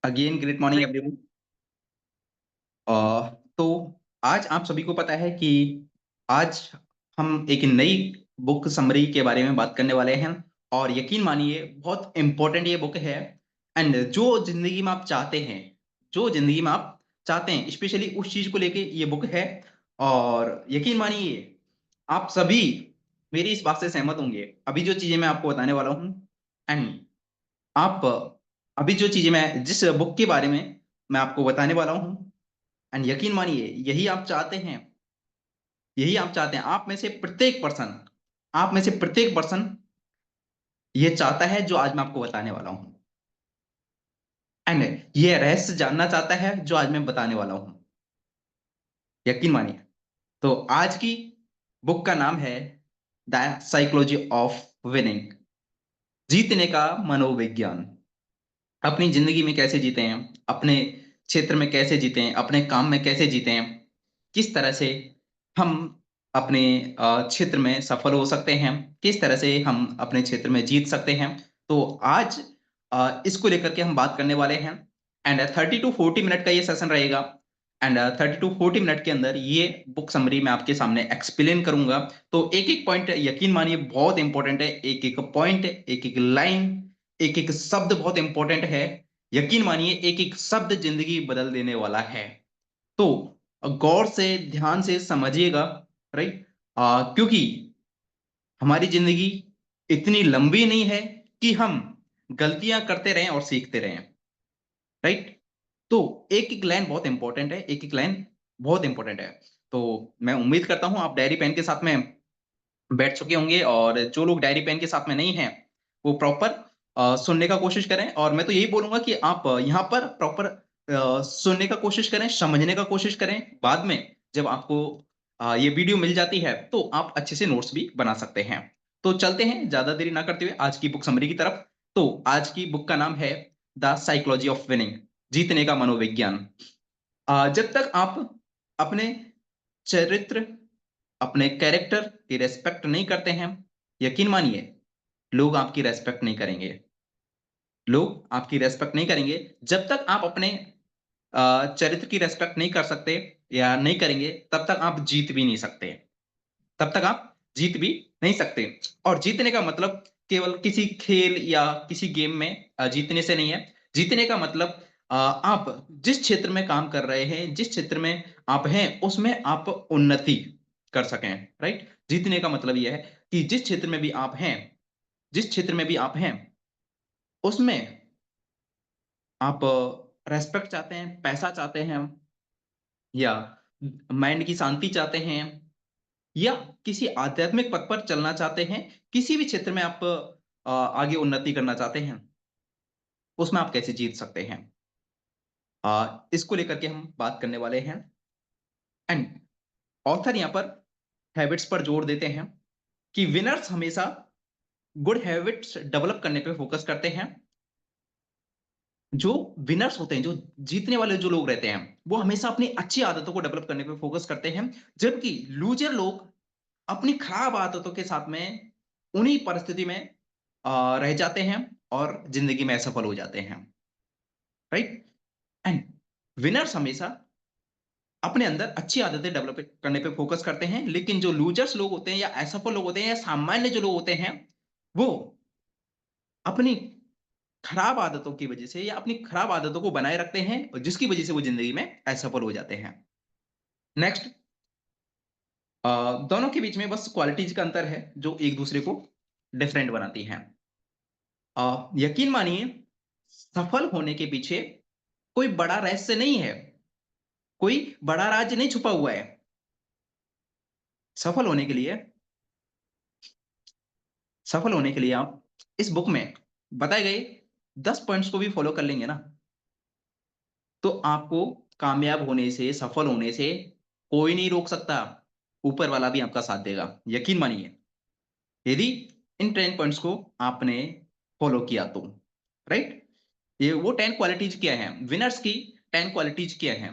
Again great morning everyone. तो आज आप सभी को पता है कि आज हम एक नई बुक समरी के बारे में बात करने वाले हैं। और यकीन मानिए बहुत इंपॉर्टेंट ये बुक है। एंड जो जिंदगी में आप चाहते हैं, जो जिंदगी में आप चाहते हैं स्पेशली उस चीज को लेके ये बुक है। और यकीन मानिए आप सभी मेरी इस बात से सहमत होंगे। अभी जो चीजें मैं आपको बताने वाला हूँ, एंड आप अभी जो चीजें मैं जिस बुक के बारे में मैं आपको बताने वाला हूँ, एंड यकीन मानिए यही आप चाहते हैं। आप में से प्रत्येक पर्सन ये चाहता है जो आज मैं आपको बताने वाला हूँ। एंड ये रहस्य जानना चाहता है जो आज मैं बताने वाला हूँ। यकीन मानिए। तो आज की बुक का नाम है द साइकोलॉजी ऑफ विनिंग, जीतने का मनोविज्ञान। अपनी जिंदगी में कैसे जीते हैं, अपने क्षेत्र में कैसे जीते हैं, अपने काम में कैसे जीते हैं, किस तरह से हम अपने क्षेत्र में सफल हो सकते हैं, किस तरह से हम अपने क्षेत्र में जीत सकते हैं। तो आज इसको लेकर के हम बात करने वाले हैं। एंड 30 to 40 मिनट का ये सेशन रहेगा। एंड 30 to 40 मिनट के अंदर ये बुक समरी मैं आपके सामने एक्सप्लेन करूंगा। तो एक एक पॉइंट यकीन मानिए बहुत इंपॉर्टेंट है। एक एक पॉइंट, एक एक लाइन, एक एक शब्द बहुत इंपॉर्टेंट है। यकीन मानिए एक एक शब्द जिंदगी बदल देने वाला है। तो गौर से ध्यान से समझिएगा। राइट। क्योंकि हमारी जिंदगी इतनी लंबी नहीं है कि हम गलतियां करते रहें और सीखते रहें। राइट। तो एक एक लाइन बहुत इंपॉर्टेंट है, एक एक लाइन बहुत इंपॉर्टेंट है। तो मैं उम्मीद करता हूं आप डायरी पेन के साथ में बैठ चुके होंगे, और जो लोग डायरी पेन के साथ में नहीं हैं वो प्रॉपर सुनने का कोशिश करें। और मैं तो यही बोलूंगा कि आप यहाँ पर प्रॉपर सुनने का कोशिश करें, समझने का कोशिश करें। बाद में जब आपको ये वीडियो मिल जाती है तो आप अच्छे से नोट्स भी बना सकते हैं। तो चलते हैं ज्यादा देरी ना करते हुए आज की बुक समरी की तरफ। तो आज की बुक का नाम है द साइकोलॉजी ऑफ विनिंग, जीतने का मनोविज्ञान। जब तक आप अपने चरित्र, अपने कैरेक्टर की रेस्पेक्ट नहीं करते हैं, यकीन मानिए लोग आपकी रेस्पेक्ट नहीं करेंगे। लोग आपकी रेस्पेक्ट नहीं करेंगे जब तक आप अपने चरित्र की रेस्पेक्ट नहीं कर सकते या नहीं करेंगे, तब तक आप जीत भी नहीं सकते। तब तक आप जीत भी नहीं सकते। और जीतने का मतलब केवल किसी खेल या किसी गेम में जीतने से नहीं है। जीतने का मतलब आप जिस क्षेत्र में काम कर रहे हैं, जिस क्षेत्र में आप हैं, उसमें आप उन्नति कर सकें। राइट। जीतने का मतलब यह है कि जिस क्षेत्र में भी आप हैं उसमें आप रेस्पेक्ट चाहते हैं, पैसा चाहते हैं, या माइंड की शांति चाहते हैं, या किसी आध्यात्मिक पथ पर चलना चाहते हैं, किसी भी क्षेत्र में आप आगे उन्नति करना चाहते हैं, उसमें आप कैसे जीत सकते हैं, इसको लेकर के हम बात करने वाले हैं। एंड ऑथर यहाँ पर हैबिट्स पर जोर देते हैं कि विनर्स हमेशा गुड हैबिट्स डेवलप करने पे फोकस करते हैं। जो विनर्स होते हैं, जो जीतने वाले जो लोग रहते हैं, वो हमेशा अपनी अच्छी आदतों को डेवलप करने पे फोकस करते हैं। जबकि लूजर लोग अपनी खराब आदतों के साथ में उन्हीं परिस्थिति में रह जाते हैं और जिंदगी में असफल हो जाते हैं। राइट। एंड विनर्स हमेशा अपने अंदर अच्छी आदतें डेवलप करने पे फोकस करते हैं। लेकिन जो लूजर्स लोग होते हैं या असफल लोग होते हैं या सामान्य जो लोग होते हैं, वो अपनी खराब आदतों की वजह से या अपनी खराब आदतों को बनाए रखते हैं, और जिसकी वजह से वो जिंदगी में असफल हो जाते हैं। नेक्स्ट, दोनों के बीच में बस क्वालिटीज का अंतर है जो एक दूसरे को डिफरेंट बनाती हैं। यकीन मानिए सफल होने के पीछे कोई बड़ा रहस्य नहीं है, कोई बड़ा राज नहीं छुपा हुआ है। सफल होने के लिए सफल होने के लिए आप इस बुक में बताए गए 10 पॉइंट्स को भी फॉलो कर लेंगे ना, तो आपको कामयाब होने से, सफल होने से कोई नहीं रोक सकता। ऊपर वाला भी आपका साथ देगा, यकीन मानिए, यदि इन 10 पॉइंट्स को आपने फॉलो किया तो। राइट। ये वो 10 क्वालिटीज क्या हैं, विनर्स की 10 क्वालिटीज क्या हैं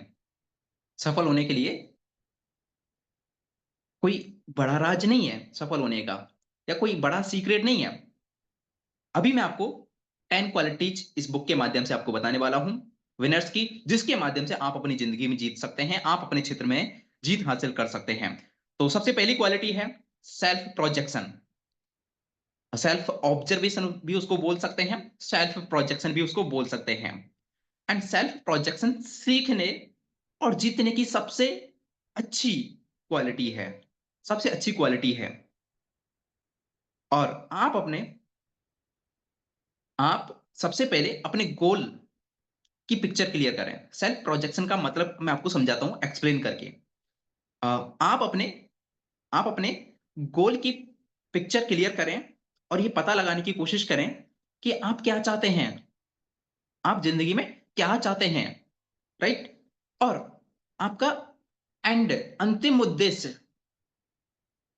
सफल होने के लिए। कोई बड़ा राज नहीं है सफल होने का, या कोई बड़ा सीक्रेट नहीं है। अभी मैं आपको 10 क्वालिटीज इस बुक के माध्यम से आपको बताने वाला हूं। विनर्स की, जिसके माध्यम से आप अपनी जिंदगी में जीत सकते हैं, आप अपने क्षेत्र में जीत हासिल कर सकते हैं। तो सबसे पहली क्वालिटी है सेल्फ प्रोजेक्शन। सेल्फ ऑब्जर्वेशन भी उसको बोल सकते हैं, सेल्फ प्रोजेक्शन भी उसको बोल सकते हैं। एंड सेल्फ प्रोजेक्शन सीखने और जीतने की सबसे अच्छी क्वालिटी है, सबसे अच्छी क्वालिटी है। और आप सबसे पहले अपने गोल की पिक्चर क्लियर करें। सेल्फ प्रोजेक्शन का मतलब मैं आपको समझाता हूं एक्सप्लेन करके। अ, आप अपने आप अपने गोल की पिक्चर क्लियर करें और ये पता लगाने की कोशिश करें कि आप क्या चाहते हैं, आप जिंदगी में क्या चाहते हैं, राइट? और आपका एंड अंतिम उद्देश्य,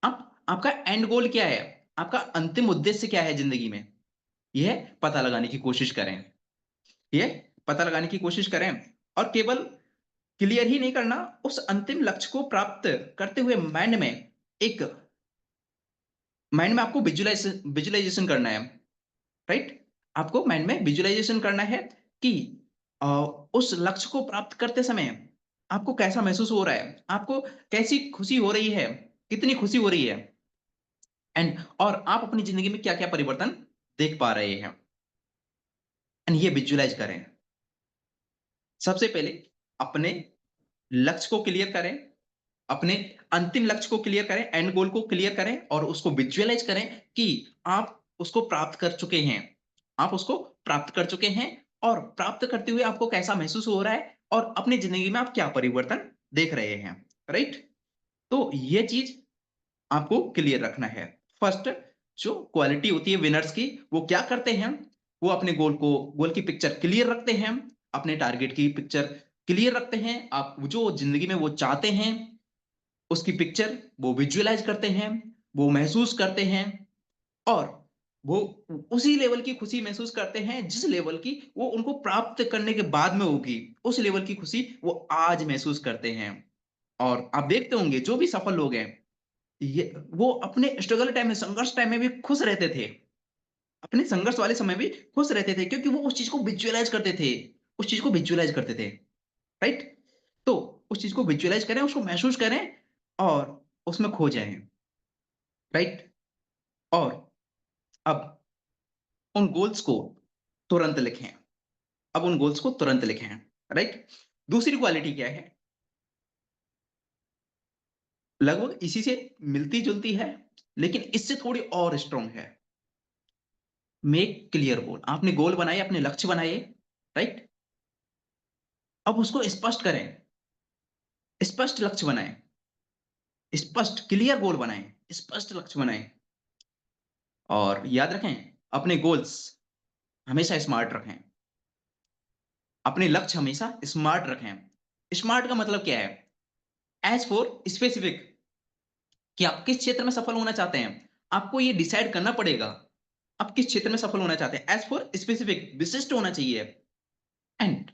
आपका एंड गोल क्या है, आपका अंतिम उद्देश्य क्या है जिंदगी में, यह पता लगाने की कोशिश करें। ये पता लगाने की कोशिश करें और केवल क्लियर ही नहीं करना, उस अंतिम लक्ष्य को प्राप्त करते हुए एक माइंड में आपको विजुलाइजेशन करना है, राइट? आपको माइंड में विजुलाइजेशन करना है कि अ, उस लक्ष्य को प्राप्त करते समय आपको कैसा महसूस हो रहा है, आपको कैसी खुशी हो रही है, कितनी खुशी हो रही है, एंड और आप अपनी जिंदगी में क्या क्या परिवर्तन देख पा रहे हैं, एंड ये विजुलाइज करें। सबसे पहले अपने लक्ष्य को क्लियर करें, अपने अंतिम लक्ष्य को क्लियर करें, एंड गोल को क्लियर करें और उसको विजुअलाइज करें कि आप उसको प्राप्त कर चुके हैं, आप उसको प्राप्त कर चुके हैं और प्राप्त करते हुए आपको कैसा महसूस हो रहा है और अपनी जिंदगी में आप क्या परिवर्तन देख रहे हैं, राइट? तो ये चीज आपको क्लियर रखना है। फर्स्ट जो क्वालिटी होती है विनर्स की, वो क्या करते हैं, वो अपने गोल की पिक्चर क्लियर रखते हैं, अपने टारगेट की पिक्चर क्लियर रखते हैं, आप जो जिंदगी में वो चाहते हैं उसकी पिक्चर वो विजुअलाइज करते हैं, वो महसूस करते हैं और वो उसी लेवल की खुशी महसूस करते हैं जिस लेवल की वो उनको प्राप्त करने के बाद में होगी, उस लेवल की खुशी वो आज महसूस करते हैं। और आप देखते होंगे जो भी सफल लोग हैं, ये वो अपने स्ट्रगल टाइम में, संघर्ष टाइम में भी खुश रहते थे, अपने संघर्ष वाले समय भी खुश रहते थे क्योंकि वो उस चीज को विजुअलाइज करते थे, उस चीज को विजुअलाइज करते थे, राइट? तो उस चीज को विजुअलाइज करें, उसको महसूस करें और उसमें खो जाएं, राइट? और अब उन गोल्स को तुरंत लिखें, अब उन गोल्स को तुरंत लिखें, राइट? दूसरी क्वालिटी क्या है, लगभग इसी से मिलती जुलती है लेकिन इससे थोड़ी और स्ट्रांग है। Make clear goal. आपने गोल बनाए, अपने लक्ष्य बनाए, राइट? अब उसको स्पष्ट करें, स्पष्ट लक्ष्य बनाएं, स्पष्ट क्लियर गोल बनाएं, स्पष्ट लक्ष्य बनाएं। और याद रखें, अपने गोल्स हमेशा स्मार्ट रखें, अपने लक्ष्य हमेशा स्मार्ट रखें। स्मार्ट का मतलब क्या है? एज फॉर स्पेसिफिक, कि आप किस क्षेत्र में सफल होना चाहते हैं, आपको ये डिसाइड करना पड़ेगा आप किस क्षेत्र में सफल होना चाहते हैं। एज फॉर स्पेसिफिक, विशिष्ट होना चाहिए। एंड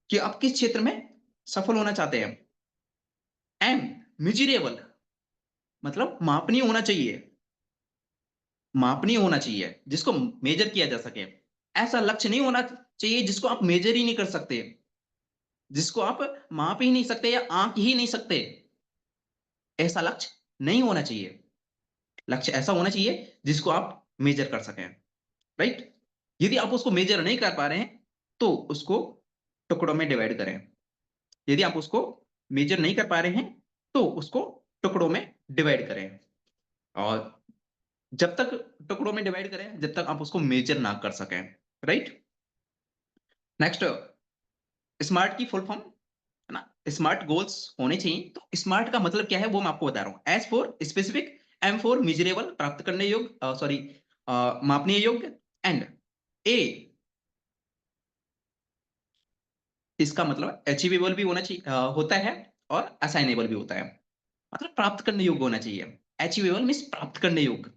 कि आप किस क्षेत्र में सफल होना चाहते हैं। एंड मेजरेबल, मतलब मापनीय होना चाहिए, मापनीय होना चाहिए जिसको मेजर किया जा सके। ऐसा लक्ष्य नहीं होना चाहिए जिसको आप मेजर ही नहीं कर सकते, जिसको आप माप ही नहीं सकते या आंक ही नहीं सकते। ऐसा लक्ष्य नहीं होना चाहिए। लक्ष्य ऐसा होना चाहिए जिसको आप मेजर कर सकें, राइट? यदि आप उसको मेजर नहीं कर पा रहे हैं तो उसको टुकड़ों में डिवाइड करें। यदि आप उसको मेजर नहीं कर पा रहे हैं तो उसको टुकड़ों में डिवाइड करें। और जब तक टुकड़ों में डिवाइड करें जब तक आप उसको मेजर ना कर सकें, राइट? नेक्स्ट, स्मार्ट की फुल फॉर्म है ना, स्मार्ट गोल्स होने चाहिए। तो स्मार्ट का मतलब क्या है वो मैं आपको बता रहा हूं। S for specific, M for measurable, प्राप्त करने योग्य, सॉरी मापनीय योग्य, एंड ए, इसका मतलब अचीवेबल भी होना चाहिए, होता है, और असाइनेबल भी होता है। मतलब प्राप्त करने योग्य होना चाहिए। अचीवेबल मीन्स प्राप्त करने योग्य,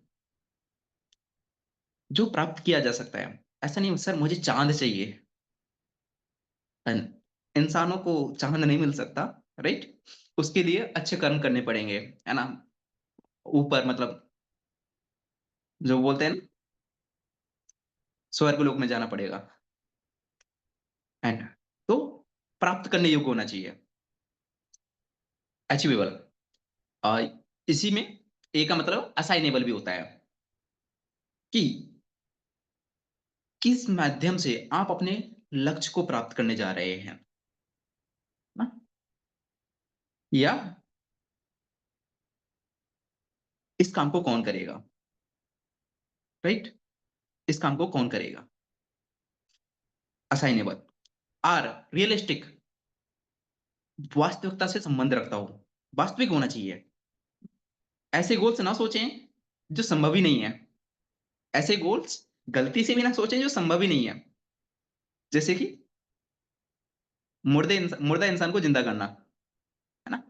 जो प्राप्त किया जा सकता है। ऐसा नहीं सर मुझे चांद चाहिए, इंसानों को चांद नहीं मिल सकता, राइट? उसके लिए अच्छे कर्म करने पड़ेंगे, है ना? ऊपर मतलब जो बोलते हैं ना, स्वर्ग लोक में जाना पड़ेगा, है ना? तो प्राप्त करने योग्य होना चाहिए, अचीवेबल। इसी में ए का मतलब असाइनेबल भी होता है कि किस माध्यम से आप अपने लक्ष्य को प्राप्त करने जा रहे हैं ना, या इस काम को कौन करेगा, राइट? इस काम को कौन करेगा, असाइनेबल। आर रियलिस्टिक, वास्तविकता से संबंध रखता हो, वास्तविक होना चाहिए। ऐसे गोल्स ना सोचें जो संभव ही नहीं है, ऐसे गोल्स गलती से भी ना सोचें जो संभव ही नहीं है, जैसे कि मुर्दा इंसान को जिंदा करना, है ना,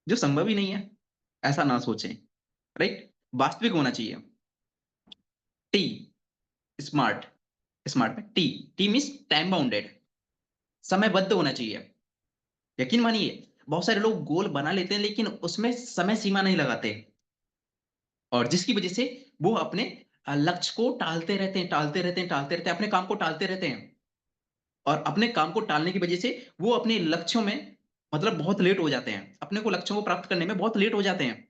जो संभव ही नहीं है, ऐसा ना सोचें, राइट? वास्तविक होना चाहिए। टी, स्मार्ट, स्मार्ट में T, T means time bounded, समयबद्ध होना चाहिए। यकीन मानिए, बहुत सारे लोग गोल बना लेते हैं लेकिन उसमें समय सीमा नहीं लगाते, और जिसकी वजह से वो अपने लक्ष्य को टालते रहते हैं, टालते रहते हैं, टालते रहते हैं, अपने काम को टालते रहते हैं, और अपने काम को टालने की वजह से वो अपने लक्ष्यों में मतलब बहुत लेट हो जाते हैं, अपने को लक्ष्यों को प्राप्त करने में बहुत लेट हो जाते हैं।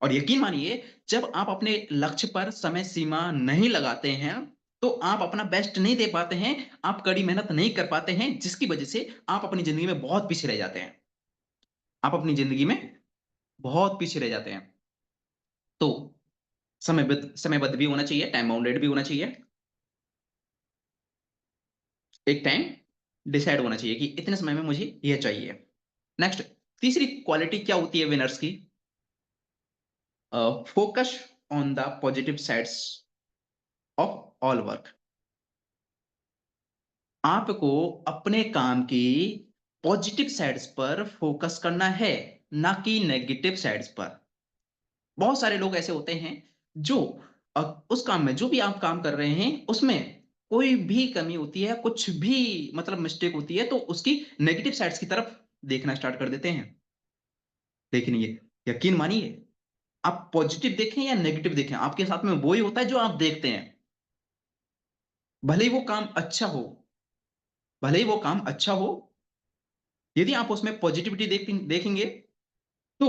और यकीन मानिए, जब आप अपने लक्ष्य पर समय सीमा नहीं लगाते हैं, तो आप अपना बेस्ट नहीं दे पाते हैं, आप कड़ी मेहनत नहीं कर पाते हैं, जिसकी वजह से आप अपनी जिंदगी में बहुत पीछे रह जाते हैं, आप अपनी जिंदगी में बहुत पीछे रह जाते हैं। तो समयबद्ध भी होना चाहिए, टाइम बाउंडेड भी होना चाहिए, एक टाइम डिसाइड होना चाहिए कि इतने समय में मुझे ये चाहिए। नेक्स्ट, तीसरी क्वालिटी क्या होती है विनर्स की? Focus on the positive sides of all work. आपको अपने काम की पॉजिटिव साइड्स पर फोकस करना है, ना कि नेगेटिव साइड्स पर। बहुत सारे लोग ऐसे होते हैं जो उस काम में, जो भी आप काम कर रहे हैं उसमें कोई भी कमी होती है, कुछ भी मतलब मिस्टेक होती है, तो उसकी नेगेटिव साइड्स की तरफ देखना स्टार्ट कर देते हैं। लेकिन ये, यकीन मानिए, आप पॉजिटिव देखें या नेगेटिव देखें, आपके साथ में वही होता है जो आप देखते हैं। भले ही वो काम अच्छा हो, भले ही वो काम अच्छा हो, यदि आप उसमें पॉजिटिविटी देखेंगे तो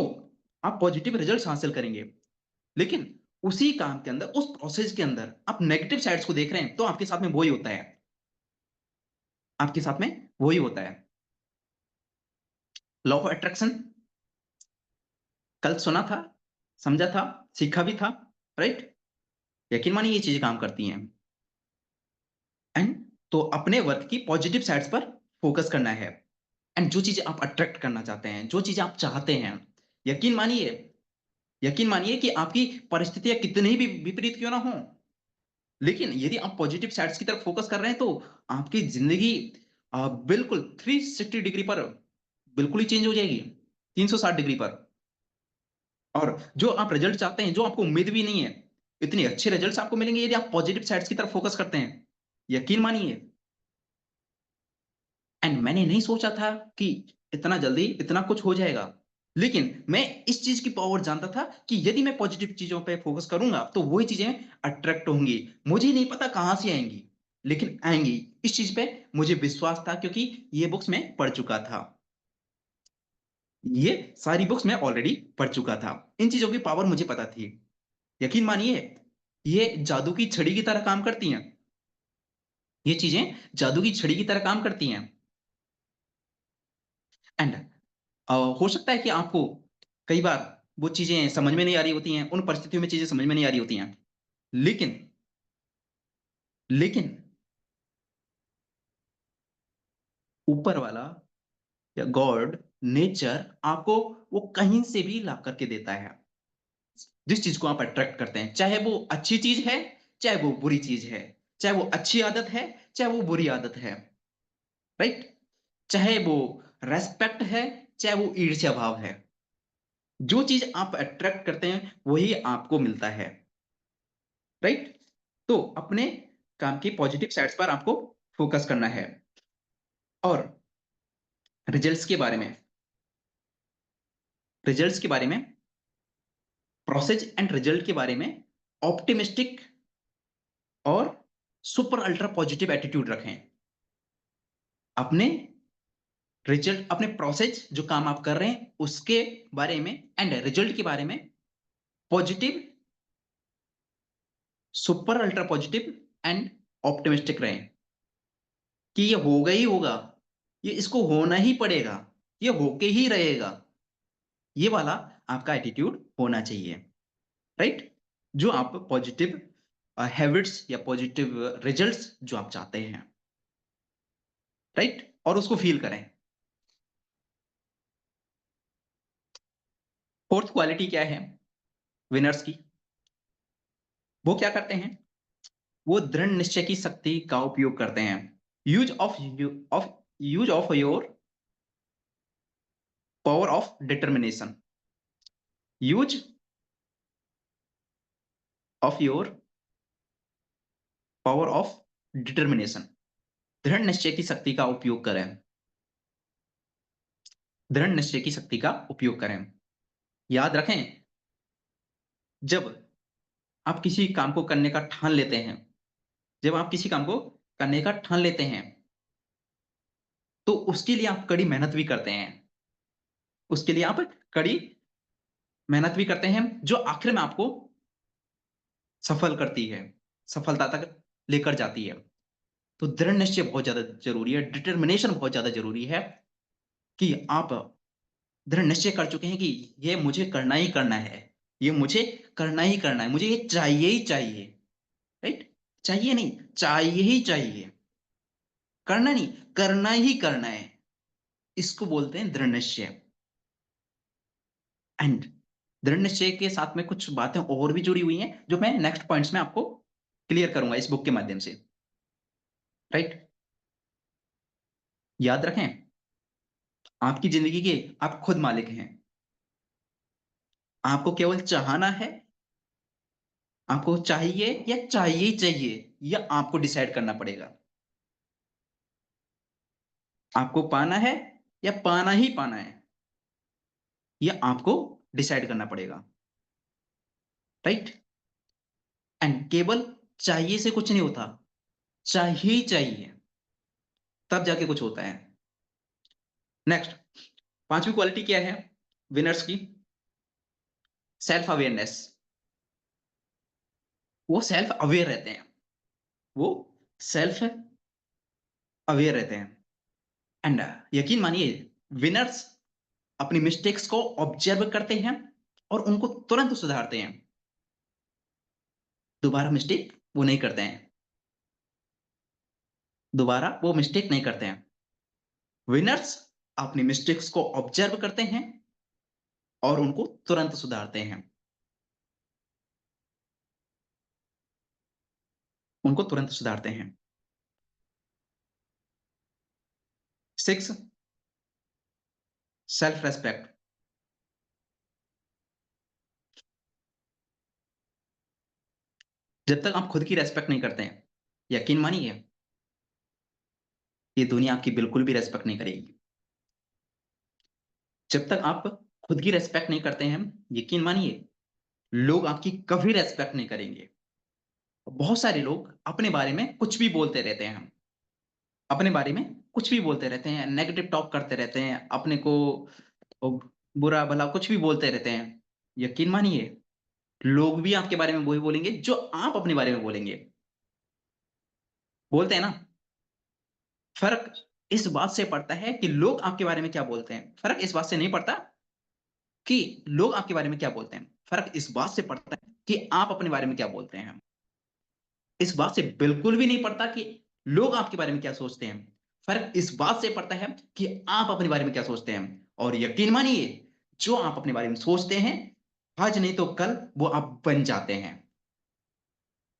आप पॉजिटिव रिजल्ट्स हासिल करेंगे। लेकिन उसी काम के अंदर, उस प्रोसेस के अंदर आप नेगेटिव साइड्स को देख रहे हैं, तो आपके साथ में वही होता है, आपके साथ में वही होता है। लॉ ऑफ अट्रैक्शन, कल सुना था, समझा था, सीखा भी था, राइट? यकीन मानिए ये चीजें काम करती हैं। एंड तो अपने वर्क की पॉजिटिव साइड्स पर फोकस करना है, एंड जो चीजें आप अट्रैक्ट करना चाहते हैं, जो चीजें आप चाहते हैं, यकीन मानिए, यकीन मानिए कि आपकी परिस्थितियां कितनी भी विपरीत क्यों ना हो, लेकिन यदि आप पॉजिटिव साइड्स की तरफ फोकस कर रहे हैं तो आपकी जिंदगी बिल्कुल 360 डिग्री पर बिल्कुल ही चेंज हो जाएगी, 360 डिग्री पर। और जो आप रिजल्ट चाहते हैं, जो आपको उम्मीद भी नहीं है, इतने अच्छे रिजल्ट्स आपको मिलेंगे यदि आप पॉजिटिव साइड्स की तरफ फोकस करते हैं, यकीन मानिए। एंड मैंने नहीं सोचा था कि इतना जल्दी इतना कुछ हो जाएगा, लेकिन मैं इस चीज की पावर जानता था कि यदि मैं पॉजिटिव चीजों पे फोकस करूंगा तो वही चीजें अट्रैक्ट होंगी। मुझे नहीं पता कहां से आएंगी, लेकिन आएंगी। इस चीज पे मुझे विश्वास था, क्योंकि ये बुक्स मैं पढ़ चुका था, ये सारी बुक्स मैं ऑलरेडी पढ़ चुका था, इन चीजों की पावर मुझे पता थी। यकीन मानिए, ये जादू की छड़ी की तरह काम करती हैं, ये चीजें जादू की छड़ी की तरह काम करती हैं। एंड हो सकता है कि आपको कई बार वो चीजें समझ में नहीं आ रही होती हैं, उन परिस्थितियों में चीजें समझ में नहीं आ रही होती हैं, लेकिन लेकिन ऊपर वाला या गॉड, नेचर आपको वो कहीं से भी ला करके देता है, जिस चीज को आप अट्रैक्ट करते हैं, चाहे वो अच्छी चीज है, चाहे वो बुरी चीज है, चाहे वो अच्छी आदत है, चाहे वो बुरी आदत है, राइट? चाहे वो रेस्पेक्ट है, चाहे वो ईर्ष्या भाव है, जो चीज आप अट्रैक्ट करते हैं वही आपको मिलता है, राइट? तो अपने काम की पॉजिटिव साइड्स पर आपको फोकस करना है। और रिजल्ट्स के बारे में, रिजल्ट्स के बारे में, प्रोसेस एंड रिजल्ट के बारे में ऑप्टिमिस्टिक और सुपर अल्ट्रा पॉजिटिव एटीट्यूड रखें। अपने रिजल्ट अपने प्रोसेस जो काम आप कर रहे हैं उसके बारे में एंड रिजल्ट के बारे में positive, super ultra positive and optimistic रहें कि ये होगा ही होगा, ये इसको होना ही पड़ेगा, ये होके ही रहेगा। ये वाला आपका एटीट्यूड होना चाहिए, राइट? जो आप पॉजिटिव हैबिट्स या पॉजिटिव रिजल्ट्स जो आप चाहते हैं, राइट? और उसको फील करें। फोर्थ क्वालिटी क्या है विनर्स की? वो क्या करते हैं? वो दृढ़ निश्चय की शक्ति का उपयोग करते हैं। Use of of use of your power of determination. Use of your power of determination. दृढ़ निश्चय की शक्ति का उपयोग करें। दृढ़ निश्चय की शक्ति का उपयोग करें। याद रखें, जब आप किसी काम को करने का ठान लेते हैं, जब आप किसी काम को करने का ठान लेते हैं, तो उसके लिए आप कड़ी मेहनत भी करते हैं। उसके लिए आप कड़ी मेहनत भी करते हैं, जो आखिर में आपको सफल करती है, सफलता तक लेकर जाती है। तो दृढ़ निश्चय बहुत ज्यादा जरूरी है, डिटर्मिनेशन बहुत ज्यादा जरूरी है कि आप दृढ़ निश्चय कर चुके हैं कि ये मुझे करना ही करना है, ये मुझे करना ही करना है, मुझे ये चाहिए ही चाहिए, राइट? चाहिए नहीं, चाहिए ही चाहिए, करना नहीं, करना ही करना है। इसको बोलते हैं दृढ़ निश्चय। एंड दृढ़ निश्चय के साथ में कुछ बातें और भी जुड़ी हुई हैं जो मैं नेक्स्ट पॉइंट्स में आपको क्लियर करूंगा इस बुक के माध्यम से, राइट? याद रखें, आपकी जिंदगी के आप खुद मालिक हैं। आपको केवल चाहना है, आपको चाहिए या चाहिए ही चाहिए, या आपको डिसाइड करना पड़ेगा। आपको पाना है या पाना ही पाना है, या आपको डिसाइड करना पड़ेगा, राइट? एंड केवल चाहिए से कुछ नहीं होता, चाहिए ही चाहिए, तब जाके कुछ होता है। नेक्स्ट, पांचवी क्वालिटी क्या है विनर्स की? Self awareness. वो सेल्फ अवेयर रहते हैं, वो सेल्फ अवेयर रहते हैं। एंड यकीन मानिए, विनर्स अपनी मिस्टेक्स को ऑब्जर्व करते हैं और उनको तुरंत सुधारते हैं। दोबारा मिस्टेक वो नहीं करते हैं, दोबारा वो मिस्टेक नहीं करते हैं। विनर्स अपनी मिस्टेक्स को ऑब्जर्व करते हैं और उनको तुरंत सुधारते हैं, उनको तुरंत सुधारते हैं। Six, self respect. जब तक आप खुद की रेस्पेक्ट नहीं करते हैं, यकीन मानिए, ये दुनिया आपकी बिल्कुल भी रेस्पेक्ट नहीं करेगी। जब तक आप खुद की रेस्पेक्ट नहीं करते हैं, यकीन मानिए, लोग आपकी कभी रेस्पेक्ट नहीं करेंगे। बहुत सारे लोग अपने बारे में कुछ भी बोलते रहते हैं, अपने बारे में कुछ भी बोलते रहते हैं, नेगेटिव टॉक करते रहते हैं, अपने को बुरा भला कुछ भी बोलते रहते हैं। यकीन मानिए, लोग भी आपके बारे में वही बोलेंगे जो आप अपने बारे में बोलेंगे। बोलते हैं ना, फर्क इस बात से पड़ता है कि लोग आपके बारे में क्या बोलते हैं, फर्क इस बात से नहीं पड़ता कि लोग आपके बारे में क्या बोलते हैं, फर्क इस बात से पड़ता है कि आप अपने बारे में क्या बोलते हैं। इस बात से बिल्कुल भी नहीं पड़ता कि लोग आपके बारे में क्या सोचते हैं, फर्क इस बात से पड़ता है कि आप अपने बारे में क्या सोचते हैं। और यकीन मानिए, जो आप अपने बारे में सोचते हैं, आज नहीं तो कल वो आप बन जाते हैं,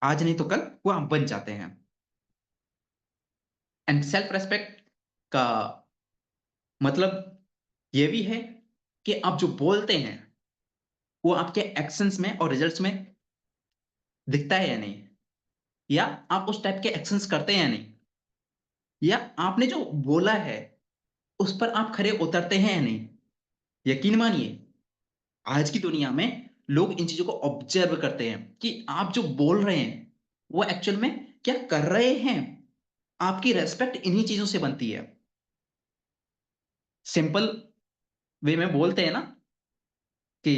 आज नहीं तो कल वो आप बन जाते हैं। एंड सेल्फ रेस्पेक्ट का मतलब ये भी है कि आप जो बोलते हैं वो आपके एक्शंस में और रिजल्ट्स में दिखता है या नहीं, या आप उस टाइप के एक्शंस करते हैं या नहीं, या आपने जो बोला है उस पर आप खरे उतरते हैं या नहीं। यकीन मानिए, आज की दुनिया में लोग इन चीजों को ऑब्जर्व करते हैं कि आप जो बोल रहे हैं वो एक्चुअल में क्या कर रहे हैं। आपकी रेस्पेक्ट इन्हीं चीजों से बनती है। सिंपल वे में बोलते हैं ना कि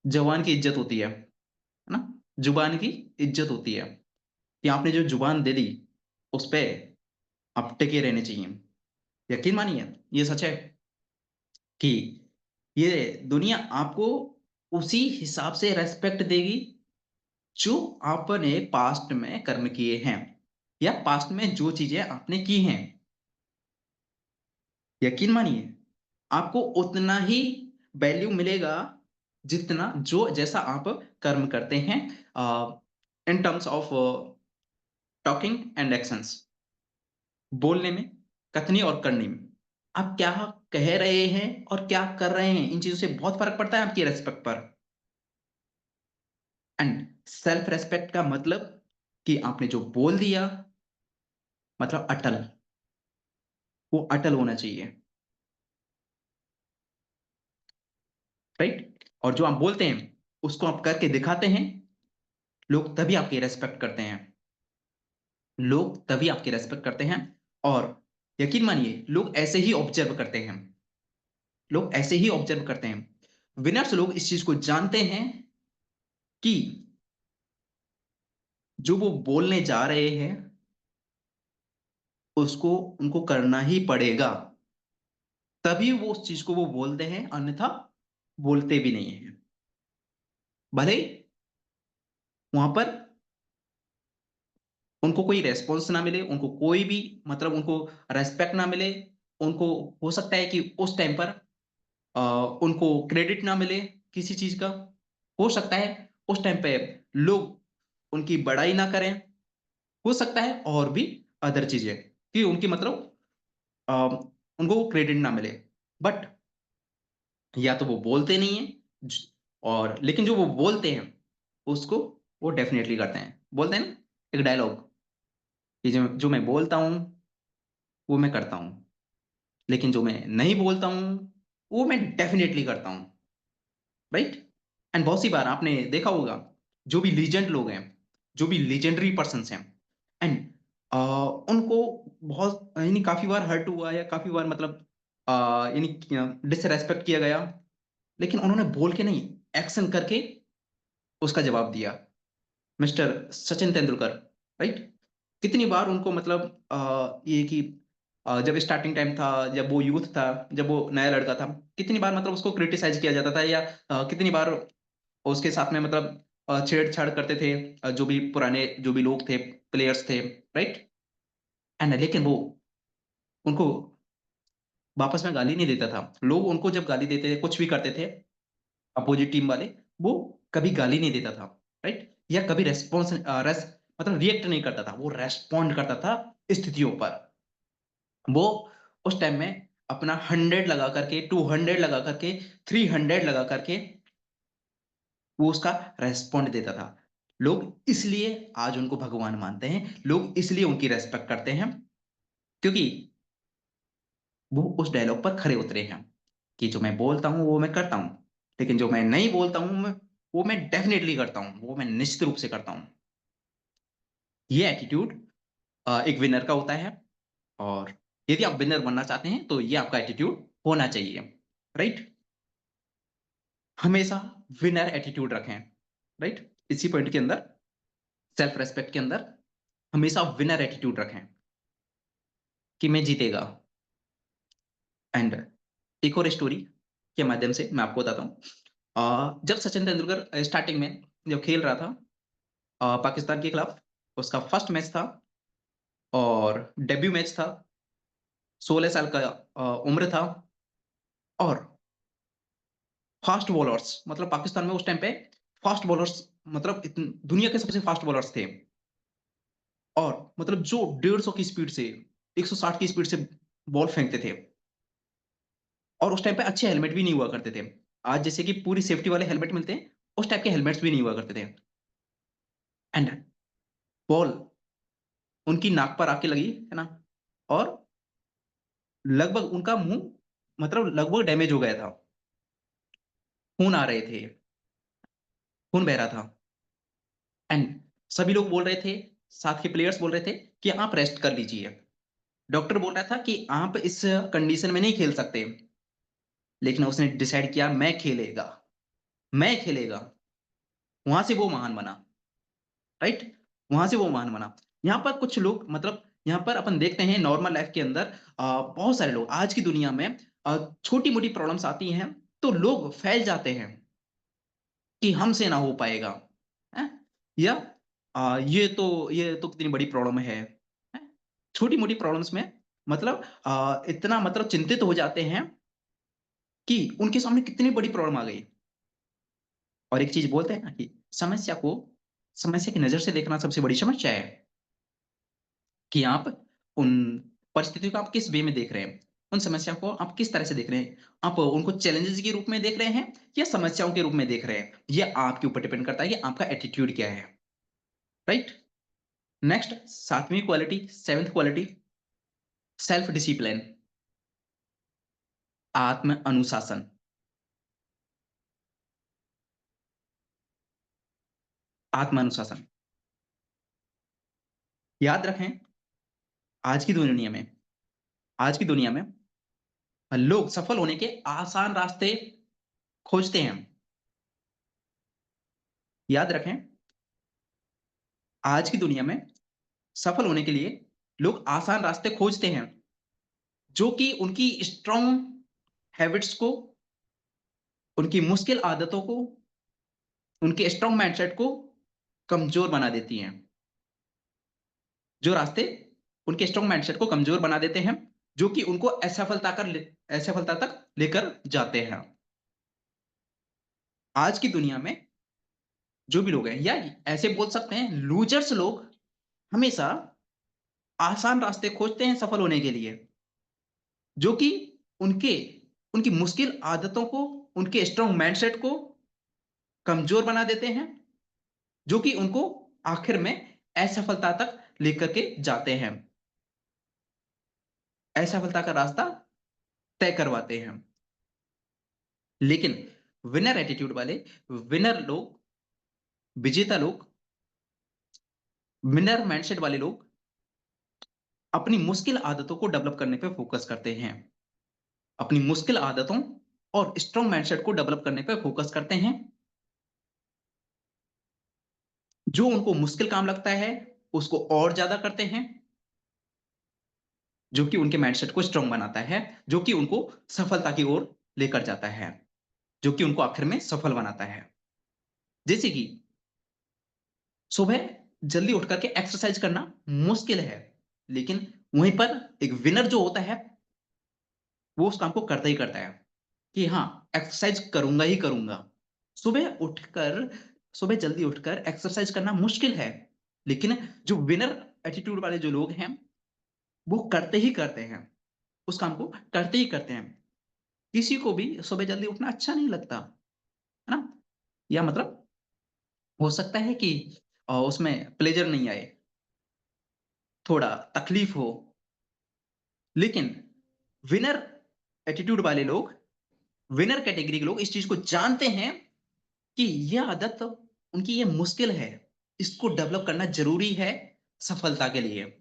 जवान की इज्जत होती है ना? जुबान की इज्जत होती है कि आपने जो जुबान दे दी उस पे आप टिके रहने चाहिए। यकीन मानिए ये सच है कि ये दुनिया आपको उसी हिसाब से रेस्पेक्ट देगी जो आपने पास्ट में कर्म किए हैं या पास्ट में जो चीजें आपने की हैं। यकीन मानिए आपको उतना ही वैल्यू मिलेगा जितना जो जैसा आप कर्म करते हैं in terms of talking and actions, बोलने में, कथनी और करनी में। आप क्या कह रहे हैं और क्या कर रहे हैं, इन चीजों से बहुत फर्क पड़ता है आपकी रेस्पेक्ट पर। एंड सेल्फ रेस्पेक्ट का मतलब कि आपने जो बोल दिया मतलब अटल, वो अटल होना चाहिए। राइट? और जो आप बोलते हैं उसको आप करके दिखाते हैं, लोग तभी आपकी रेस्पेक्ट करते हैं। लोग तभी आपकी रेस्पेक्ट करते हैं। और यकीन मानिए लोग ऐसे ही ऑब्जर्व करते हैं। लोग ऐसे ही ऑब्जर्व करते हैं। विनर्स लोग इस चीज को जानते हैं कि जो वो बोलने जा रहे हैं उसको उनको करना ही पड़ेगा, तभी वो उस चीज को वो बोलते हैं, अन्यथा बोलते भी नहीं है। भले ही वहां पर उनको कोई रेस्पॉन्स ना मिले, उनको कोई भी मतलब उनको रेस्पेक्ट ना मिले, उनको हो सकता है कि उस टाइम पर अ, उनको क्रेडिट ना मिले किसी चीज का, हो सकता है उस टाइम पे लोग उनकी बड़ाई ना करें, हो सकता है और भी अदर चीजें कि उनकी मतलब अ, उनको क्रेडिट ना मिले। बट या तो वो बोलते नहीं है और लेकिन जो वो बोलते हैं उसको वो डेफिनेटली करते हैं। बोलते हैं ना एक डायलॉग कि जो जो मैं बोलता हूं वो मैं करता हूं, लेकिन जो मैं नहीं बोलता हूं वो मैं डेफिनेटली करता हूं। राइट? एंड बहुत सी बार आपने देखा होगा जो भी लीजेंड लोग हैं, जो भी लीजेंडरी पर्सन हैं, एंड उनको बहुत यानी काफी बार हर्ट हुआ या काफी बार मतलब यानी डिसरेस्पेक्ट किया गया, लेकिन उन्होंने बोल के नहीं, एक्शन करके उसका जवाब दिया। मिस्टर सचिन तेंदुलकर। राइट? कितनी बार उनको मतलब ये कि जब स्टार्टिंग टाइम था, जब वो यूथ था, जब वो नया लड़का था, कितनी बार मतलब उसको क्रिटिसाइज किया जाता था या कितनी बार उसके साथ में मतलब छेड़छाड़ करते थे जो भी पुराने जो भी लोग थे, प्लेयर्स थे। राइट? एंड लेकिन वो उनको वापस में गाली नहीं देता था। लोग उनको जब गाली देते थे, कुछ भी करते थे अपोजिट टीम वाले, वो कभी गाली नहीं देता था। राइट? या कभी रेस्पॉन्स मतलब रिएक्ट नहीं करता था, वो रेस्पॉन्ड करता था स्थितियों पर। वो उस टाइम में अपना 100 लगा करके, 200 लगा करके, 300 लगा करके वो उसका रेस्पॉन्ड देता था। लोग इसलिए आज उनको भगवान मानते हैं, लोग इसलिए उनकी रेस्पेक्ट करते हैं, क्योंकि वो उस डायलॉग पर खरे उतरे हैं कि जो मैं बोलता हूं वो मैं करता हूं, लेकिन जो मैं नहीं बोलता हूं वो मैं डेफिनेटली करता हूं, वो मैं निश्चित रूप से करता हूं। ये एटीट्यूड एक विनर का होता है। और यदि आप विनर बनना चाहते हैं तो ये आपका एटीट्यूड होना चाहिए। राइट? हमेशा विनर एटीट्यूड रखें। राइट? इसी पॉइंट के अंदर, सेल्फ रेस्पेक्ट के अंदर हमेशा विनर एटीट्यूड रखें कि मैं जीतेगा। एंड एक और स्टोरी के माध्यम से मैं आपको बताता हूँ। जब सचिन तेंदुलकर स्टार्टिंग में जब खेल रहा था पाकिस्तान के खिलाफ, उसका फर्स्ट मैच था और डेब्यू मैच था, 16 साल का उम्र था। और फास्ट बॉलर्स मतलब पाकिस्तान में उस टाइम पे फास्ट बॉलर्स मतलब दुनिया के सबसे फास्ट बॉलर्स थे। और मतलब जो 150 की स्पीड से, 160 की स्पीड से बॉल फेंकते थे। और उस टाइम पे अच्छे हेलमेट भी नहीं हुआ करते थे। आज जैसे कि पूरी सेफ्टी वाले हेलमेट मिलते हैं, उस टाइप के हेलमेट्स भी नहीं हुआ करते थे। एंड बॉल उनकी नाक पर आके लगी है ना, और लगभग उनका मुंह मतलब लगभग डैमेज हो गया था, खून आ रहे थे, खून बह रहा था। एंड सभी लोग बोल रहे थे, साथ के प्लेयर्स बोल रहे थे कि आप रेस्ट कर लीजिए। डॉक्टर बोल रहा था कि आप इस कंडीशन में नहीं खेल सकते, लेकिन उसने डिसाइड किया मैं खेलेगा। वहां से वो महान बना, राइट? वहां से वो महान बना। यहाँ पर कुछ लोग मतलब यहाँ पर अपन देखते हैं नॉर्मल लाइफ के अंदर बहुत सारे लोग आज की दुनिया में छोटी मोटी प्रॉब्लम्स आती हैं तो लोग फैल जाते हैं कि हमसे ना हो पाएगा, है? या ये तो कितनी बड़ी प्रॉब्लम है? छोटी मोटी प्रॉब्लम्स में मतलब इतना मतलब चिंतित हो जाते हैं कि उनके सामने कितनी बड़ी प्रॉब्लम आ गई। और एक चीज बोलते हैं ना कि समस्या की नजर से देखना सबसे बड़ी समस्या है, कि आप उन परिस्थितियों को आप किस वे में देख रहे हैं, उन समस्या को आप किस तरह से देख रहे हैं। आप उनको चैलेंजेस के रूप में देख रहे हैं या समस्याओं के रूप में देख रहे हैं, ये आपके ऊपर डिपेंड करता है कि आपका एटीट्यूड क्या है, राइट? नेक्स्ट, सातवीं quality, seventh quality, self discipline, आत्म अनुशासन। आत्म अनुशासन, याद रखें, आज की दुनिया में आज की दुनिया में लोग सफल होने के आसान रास्ते खोजते हैं। याद रखें, आज की दुनिया में सफल होने के लिए लोग आसान रास्ते खोजते हैं, जो कि उनकी स्ट्रॉन्ग हैबिट्स को, उनकी मुश्किल आदतों को, उनके स्ट्रॉन्ग माइंडसेट को कमजोर बना देती हैं। जो रास्ते उनके स्ट्रॉन्ग माइंडसेट को कमजोर बना देते हैं, जो कि उनको असफलता तक लेकर जाते हैं। आज की दुनिया में जो भी लोग हैं, या ऐसे बोल सकते हैं लूजर्स लोग, हमेशा आसान रास्ते खोजते हैं सफल होने के लिए, जो कि उनके उनकी मुश्किल आदतों को, उनके स्ट्रॉन्ग माइंडसेट को कमजोर बना देते हैं, जो कि उनको आखिर में असफलता तक लेकर के जाते हैं, असफलता का रास्ता तय करवाते हैं। लेकिन विनर एटीट्यूड वाले, विनर लोग, विजेता लोग, विनर माइंडसेट वाले लोग अपनी मुश्किल आदतों को डेवलप करने पे फोकस करते हैं। अपनी मुश्किल आदतों और स्ट्रॉन्ग माइंडसेट को डेवलप करने पे फोकस करते हैं। जो उनको मुश्किल काम लगता है उसको और ज्यादा करते हैं, जो कि उनके माइंडसेट को स्ट्रांग बनाता है, जो कि उनको सफलता की ओर लेकर जाता है, जो कि उनको आखिर में सफल बनाता है। जैसे कि सुबह जल्दी उठ करके एक्सरसाइज करना मुश्किल है, लेकिन वहीं पर एक विनर जो होता है वो उस काम को करता ही करता है, कि हाँ, एक्सरसाइज करूंगा ही करूंगा। सुबह उठकर सुबह जल्दी उठकर एक्सरसाइज करना मुश्किल है, लेकिन जो विनर एटीट्यूड वाले जो लोग हैं वो करते ही करते हैं, उस काम को करते ही करते हैं। किसी को भी सुबह जल्दी उठना अच्छा नहीं लगता, है ना? या मतलब हो सकता है कि उसमें प्लेजर नहीं आए, थोड़ा तकलीफ हो, लेकिन विनर एटीट्यूड वाले लोग, विनर कैटेगरी के लोग इस चीज को जानते हैं कि यह आदत उनकी ये मुश्किल है, इसको डेवलप करना जरूरी है सफलता के लिए।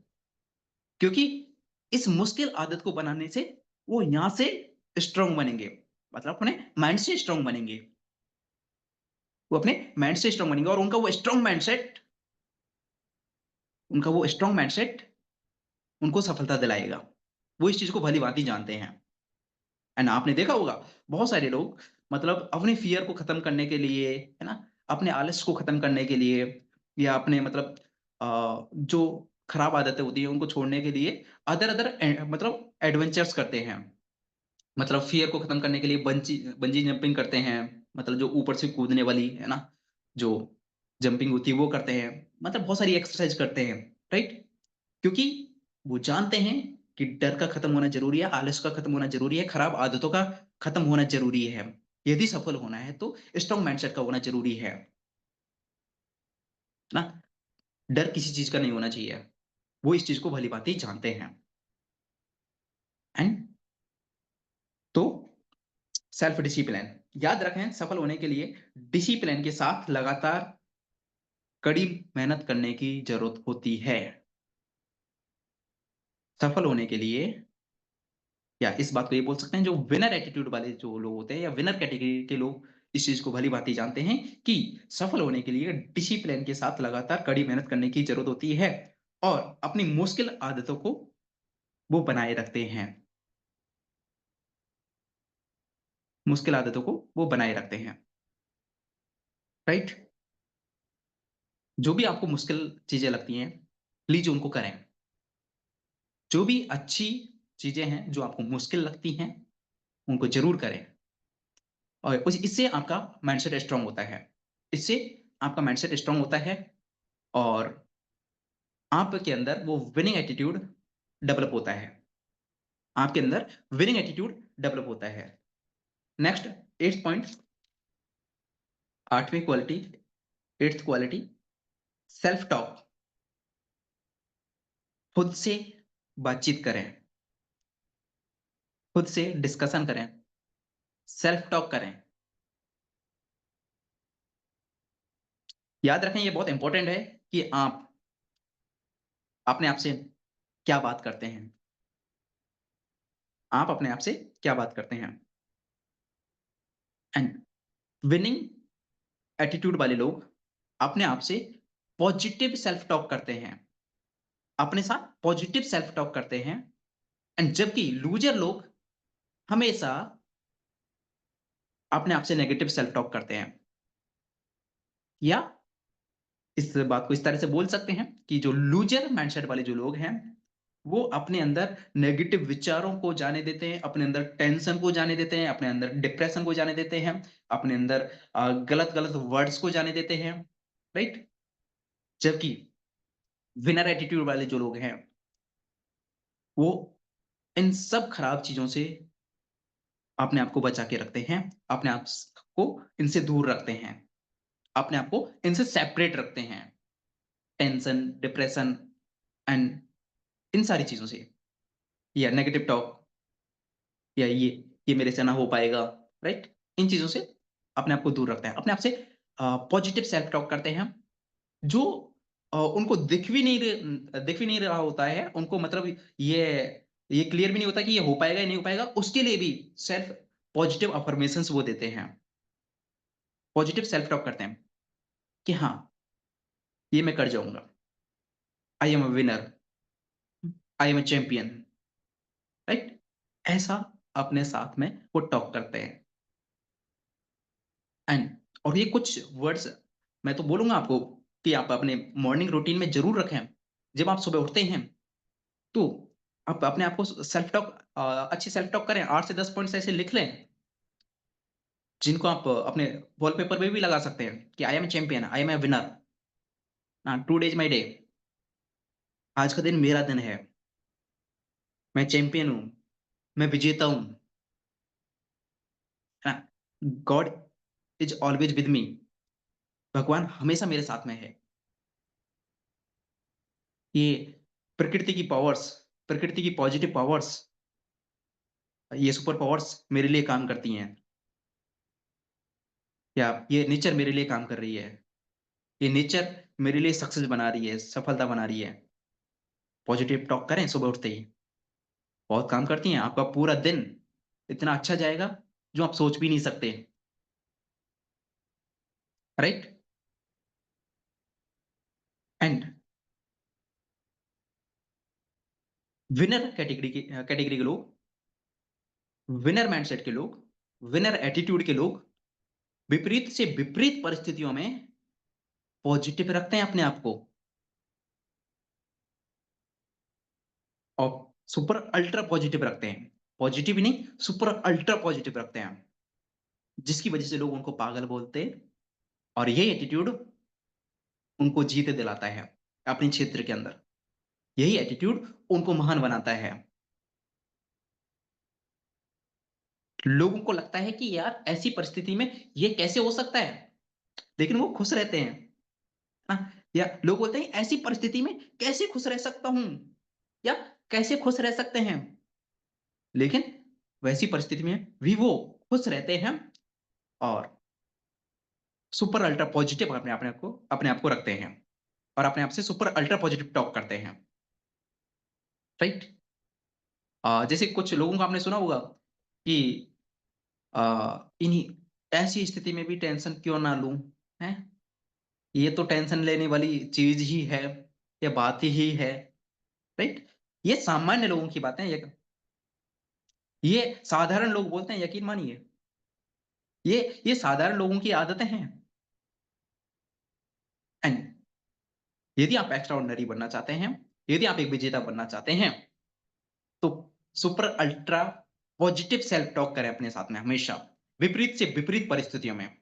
क्योंकि इस मुश्किल आदत को बनाने से वो यहां से स्ट्रांग बनेंगे, मतलब अपने माइंड से स्ट्रांग बनेंगे। वो अपने माइंड से स्ट्रांग बनेंगे और उनका वो स्ट्रांग माइंडसेट उनको सफलता दिलाएगा। वो इस चीज को भली भांति जानते हैं। एंड आपने देखा होगा बहुत सारे लोग मतलब अपने फियर को खत्म करने के लिए, है ना, अपने आलस को खत्म करने के लिए, या अपने मतलब जो खराब आदतें होती है उनको छोड़ने के लिए अदर अदर मतलब एडवेंचर्स करते हैं। मतलब फियर को खत्म करने के लिए बंजी बंजी जंपिंग करते हैं, मतलब जो ऊपर से कूदने वाली, है ना, जो जंपिंग होती है वो करते हैं। मतलब बहुत सारी एक्सरसाइज करते हैं, राइट? क्योंकि वो जानते हैं कि डर का खत्म होना जरूरी है, आलस का खत्म होना जरूरी है, खराब आदतों का खत्म होना जरूरी है। यदि सफल होना है तो स्ट्रॉन्ग माइंडसेट का होना जरूरी है ना। डर किसी चीज का नहीं होना चाहिए। वो इस चीज को भली भांति जानते हैं। एंड तो सेल्फ डिसिप्लिन, याद रखें, सफल होने के लिए डिसिप्लिन के साथ लगातार कड़ी मेहनत करने की जरूरत होती है। सफल होने के लिए या इस बात को ये बोल सकते हैं जो विनर एटीट्यूड वाले जो लोग होते हैं या विनर कैटेगरी के लोग इस चीज को भली-भांति जानते हैं कि सफल होने के लिए डिसिप्लिन के साथ लगातार कड़ी मेहनत करने की जरूरत होती है और अपनी मुश्किल आदतों को वो बनाए रखते हैं। मुश्किल आदतों को वो बनाए रखते हैं, राइट? जो भी आपको मुश्किल चीजें लगती हैं, प्लीज उनको करें। जो भी अच्छी चीजें हैं, जो आपको मुश्किल लगती हैं, उनको ज़रूर करें और उस इससे आपका माइंडसेट स्ट्रॉन्ग होता है। इससे आपका माइंडसेट स्ट्रॉन्ग होता है और आपके अंदर वो विनिंग एटीट्यूड डेवलप होता है। आपके अंदर विनिंग एटीट्यूड डेवलप होता है। नेक्स्ट 8th पॉइंट 8वीं quality 8th quality self talk. खुद से बातचीत करें, खुद से डिस्कशन करें, सेल्फ टॉक करें। याद रखें ये बहुत इंपॉर्टेंट है कि आप अपने आप से क्या बात करते हैं। आप अपने आप से क्या बात करते हैं एंड विनिंग एटीट्यूड वाले लोग अपने आप से पॉजिटिव सेल्फ टॉक करते हैं, अपने साथ पॉजिटिव सेल्फ टॉक करते हैं एंड जबकि लूजर लोग हमेशा अपने आप से नेगेटिव सेल्फ टॉक करते हैं। या इस बात को इस तरह से बोल सकते हैं कि जो लूजर माइंडसेट वाले जो लोग हैं, वो अपने अंदर नेगेटिव विचारों को जाने देते हैं, अपने अंदर टेंशन को जाने देते हैं, अपने अंदर डिप्रेशन को जाने देते हैं, अपने अंदर गलत-गलत वर्ड्स को जाने देते हैं, राइट? जबकि विनर एटीट्यूड वाले जो लोग हैं, वो इन सब खराब चीज़ों से अपने आप को बचा के रखते हैं, अपने आप स को इनसे दूर रखते हैं, अपने आप को इनसे सेपरेट रखते हैं। टेंशन, डिप्रेशन एंड इन सारी चीज़ों से या नेगेटिव टॉक या ये मेरे से ना हो पाएगा, राइट? इन चीज़ों से अपने आप को दूर रखते हैं। अपने आप से पॉजिटिव सेल्फ टॉक करते हैं, जो उनको दिख भी नहीं रहा होता है, उनको मतलब ये ये क्लियर भी नहीं होता कि ये हो पाएगा या नहीं हो पाएगा, उसके लिए भी सेल्फ पॉजिटिव अफ़र्मेशंस वो देते हैं। पॉजिटिव सेल्फ टॉक करते हैं कि हाँ, ये मैं कर जाऊँगा। I am a winner, I am a champion, right? ऐसा अपने साथ में वो टॉक करते हैं एंड और ये कुछ वर्ड्स मैं तो बोलूँगा आपको कि आप अपने मॉर्निंग रूटीन में ज़रूर रखें। जब आप सुबह उठते हैं, तो आप अपने आप को सेल्फ टॉक अच्छी सेल्फ टॉक करें। 8 से 10 पॉइंट्स ऐसे लिख लें, जिनको आप अपने वॉलपेपर पे भी लगा सकते हैं कि I am a champion, I am a winner, today is my day. आज का दिन मेरा दिन है। मैं चैंपियन हूँ, मैं विजेता हूँ, है ना? God is always with me. भगवान हमेशा मेरे साथ में है। ये प्रकृति की पावर्स, प्रकृति की पॉजिटिव पावर्स, ये सुपर पावर्स मेरे लिए काम करती हैं या ये नेचर मेरे लिए काम कर रही है। ये नेचर मेरे लिए सक्सेस बना रही है, सफलता बना रही है। पॉजिटिव टॉक करें सुबह उठते ही, बहुत काम करती हैं। आपका पूरा दिन इतना अच्छा जाएगा, जो आप सोच भी नहीं सकते, राइट? एंड विनर कैटेगरी के लोग, विनर माइंडसेट के लोग, विनर एटीट्यूड के लोग विपरीत से विपरीत परिस्थितियों में पॉजिटिव रखते हैं अपने आप को और सुपर अल्ट्रा पॉजिटिव रखते हैं। पॉजिटिव ही नहीं, सुपर अल्ट्रा पॉजिटिव रखते हैं, जिसकी वजह से लोग उनको पागल बोलते हैं और ये एटीट्यूड उनको जीत दिलाता है अपने क्षेत्र के अंदर। यही एटीट्यूड उनको महान बनाता है। लोगों को लगता है कि यार ऐसी परिस्थिति में ये कैसे हो सकता है? लेकिन वो खुश रहते हैं। हाँ, या लोग बोलते हैं ऐसी परिस्थिति में कैसे खुश रह सकता हूँ? या कैसे खुश रह सकते हैं? लेकिन वैसी परिस्थिति में भी वो खुश रहते हैं और सुपर अल्ट्रा पॉजिटिव अपने आप को रखते हैं और अपने आप से सुपर अल्ट्रा पॉजिटिव टॉक करते हैं, राइट? जैसे कुछ लोगों को आपने सुना होगा कि इन्हीं ऐसी स्थिति में भी टेंशन क्यों ना लूँ, हैं? ये तो टेंशन लेने वाली चीज़ ही है, या बात ही है, राइट? ये सामान्य लोगों की बातें हैं, ये साधारण लोग बोलते हैं, यकीन मानिए। ये साधारण लोगों की आदतें हैं। एंड यदि आप एक्स्ट्राऑर्डिनरी बनना चाहते हैं, यदि आप एक विजेता बनना चाहते हैं, तो super ultra positive self talk करें अपने साथ में हमेशा, विपरीत से विपरीत परिस्थितियों में।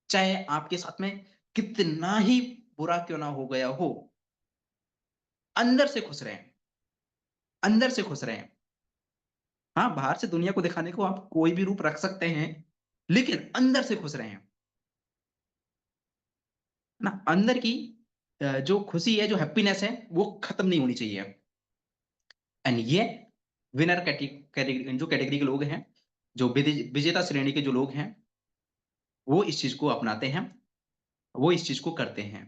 चाहे आपके साथ में कितना ही बुरा क्यों ना हो गया हो, अंदर से खुश रहें, अंदर से खुश रहें। हाँ, बाहर से दुनिया को दिखाने को आप कोई भी रूप रख सकते हैं, लेकिन अंदर से खुश रहें। ना अंदर की जो खुशी है, जो हैप्पीनेस है, वो खत्म नहीं होनी चाहिए। एंड ये विनर कैटेगरी, जो कैटेगरी के लोग हैं, जो विजेता श्रेणी के जो लोग हैं, वो इस चीज को अपनाते हैं, वो इस चीज को करते हैं,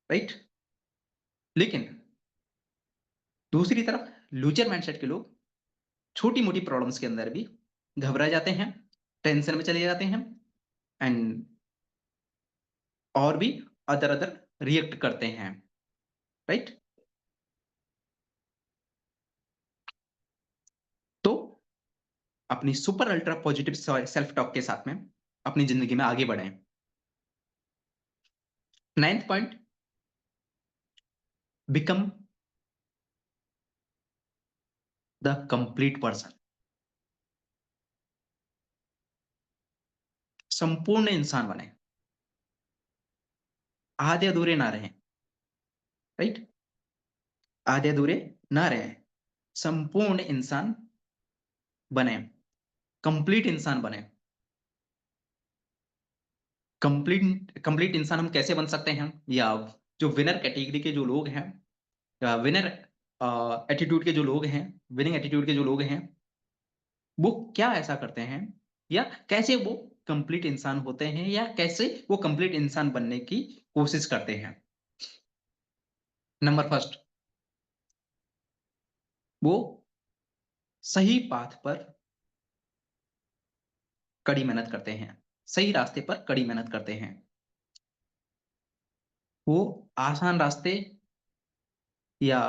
राइट? लेकिन दूसरी तरफ लूजर माइंडसेट के लोग छोटी मोटी प्रॉब्लम्स के अंदर भी घबरा जाते हैं, टेंशन में चले जाते हैं, एंड और भी अदर अदर रिएक्ट करते हैं, राइट? तो अपनी super ultra positive self talk के साथ में अपनी जिंदगी में आगे बढ़ें। Ninth point, become the complete person. संपूर्ण इंसान बने, आधे अधूरे ना रहें, राइट? आधे अधूरे ना रहें, संपूर्ण इंसान बने, कंप्लीट इंसान बने। कंप्लीट कंप्लीट इंसान हम कैसे बन सकते हैं, या जो विनर कैटेगरी के जो लोग हैं, या विनर एटीट्यूड के जो लोग हैं, विनिंग एटीट्यूड के जो लोग हैं, वो क्या ऐसा करते हैं, या कैसे वो कंप्लीट इंसान होते हैं, या कैसे वो कंप्लीट इंसान बनने की कोशिश करते हैं। नंबर फर्स्ट, वो सही पाथ पर कड़ी मेहनत करते हैं, सही रास्ते पर कड़ी मेहनत करते हैं। वो आसान रास्ते, या